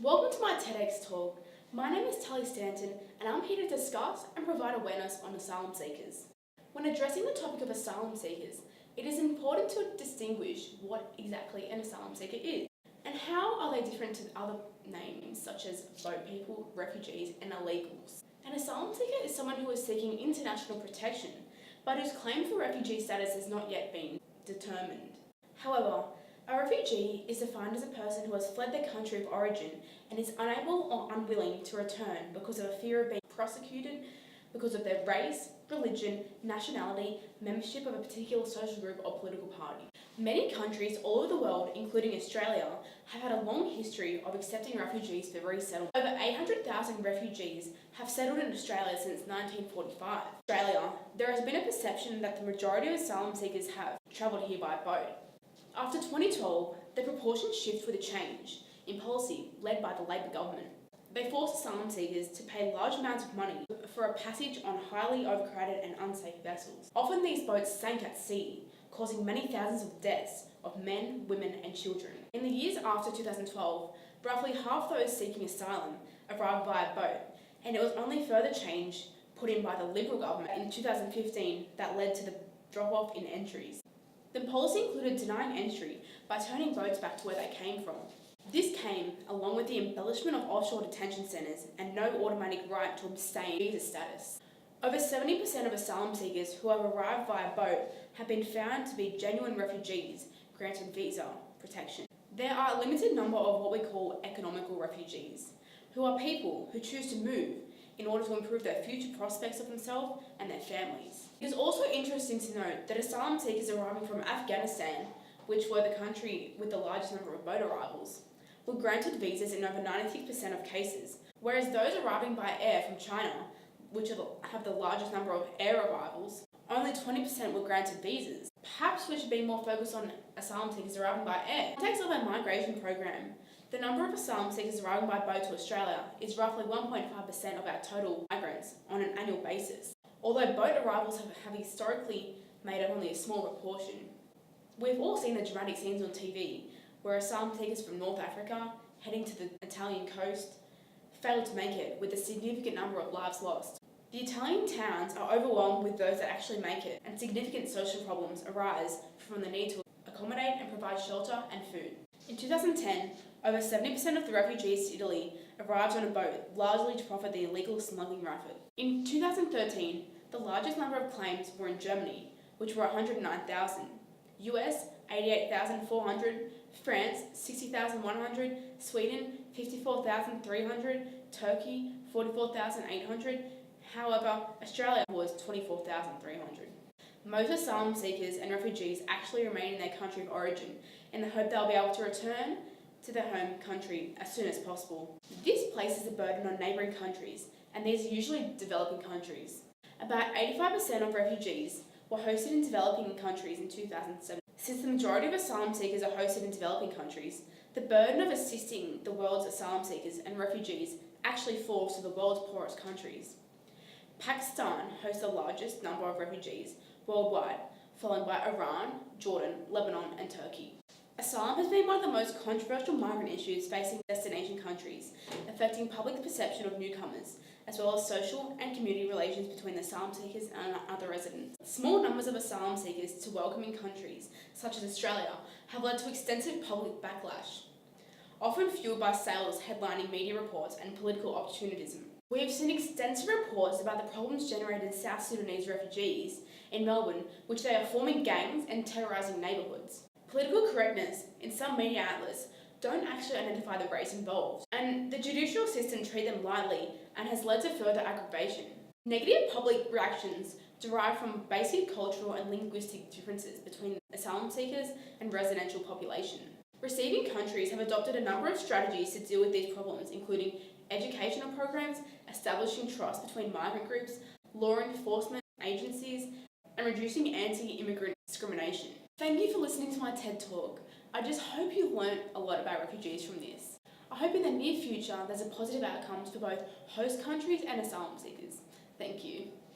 Welcome to my TEDx talk. My name is Tully and I'm here to discuss and provide awareness on asylum seekers. When addressing the topic of asylum seekers, it is important to distinguish what exactly an asylum seeker is and how are they different to other names such as boat people, refugees and illegals. An asylum seeker is someone who is seeking international protection but whose claim for refugee status has not yet been determined. However, a refugee is defined as a person who has fled their country of origin and is unable or unwilling to return because of a fear of being prosecuted because of their race, religion, nationality, membership of a particular social group or political party. Many countries all over the world, including Australia, have had a long history of accepting refugees for resettlement. Over 800,000 refugees have settled in Australia since 1945. In Australia, there has been a perception that the majority of asylum seekers have travelled here by boat. After 2012, the proportion shifted with a change in policy led by the Labor government. They forced asylum seekers to pay large amounts of money for a passage on highly overcrowded and unsafe vessels. Often these boats sank at sea, causing many thousands of deaths of men, women and children. In the years after 2012, roughly half those seeking asylum arrived via boat, and it was only further change put in by the Liberal government in 2015 that led to the drop-off in entries. The policy included denying entry by turning boats back to where they came from. This came along with the embellishment of offshore detention centres and no automatic right to abstain visa status. Over 70% of asylum seekers who have arrived via boat have been found to be genuine refugees granted visa protection. There are a limited number of what we call economical refugees, who are people who choose to move in order to improve their future prospects of themselves and their families. It is also interesting to note that asylum seekers arriving from Afghanistan, which were the country with the largest number of boat arrivals, were granted visas in over 96% of cases, whereas those arriving by air from China, which have the largest number of air arrivals, only 20% were granted visas. Perhaps we should be more focused on asylum seekers arriving by air. In the context of our migration program, the number of asylum seekers arriving by boat to Australia is roughly 1.5% of our total migrants on an annual basis. Although boat arrivals have historically made up only a small proportion. We've all seen the dramatic scenes on TV where asylum seekers from North Africa heading to the Italian coast failed to make it, with a significant number of lives lost. The Italian towns are overwhelmed with those that actually make it, and significant social problems arise from the need to accommodate and provide shelter and food. In 2010, over 70% of the refugees to Italy arrived on a boat, largely to profit the illegal smuggling racket. In 2013, the largest number of claims were in Germany, which were 109,000, US 88,400, France 60,100, Sweden 54,300, Turkey 44,800. However, Australia was 24,300. Most asylum seekers and refugees actually remain in their country of origin in the hope they'll be able to return to their home country as soon as possible. This places a burden on neighbouring countries, and these are usually developing countries. About 85% of refugees were hosted in developing countries in 2007. Since the majority of asylum seekers are hosted in developing countries, the burden of assisting the world's asylum seekers and refugees actually falls to the world's poorest countries. Pakistan hosts the largest number of refugees worldwide, followed by Iran, Jordan, Lebanon and Turkey. Asylum has been one of the most controversial migrant issues facing destination countries, affecting public perception of newcomers, as well as social and community relations between asylum seekers and other residents. Small numbers of asylum seekers to welcoming countries, such as Australia, have led to extensive public backlash, often fueled by sales headlining media reports and political opportunism. We have seen extensive reports about the problems generated in South Sudanese refugees in Melbourne, which they are forming gangs and terrorising neighbourhoods. Political correctness in some media outlets don't actually identify the race involved, and the judicial system treats them lightly and has led to further aggravation. Negative public reactions derive from basic cultural and linguistic differences between asylum seekers and residential population. Receiving countries have adopted a number of strategies to deal with these problems, including educational programs, establishing trust between migrant groups, law enforcement agencies, and reducing anti-immigrant discrimination. Thank you for listening to my TED Talk. I just hope you've learnt a lot about refugees from this. I hope in the near future there's a positive outcomes for both host countries and asylum seekers. Thank you.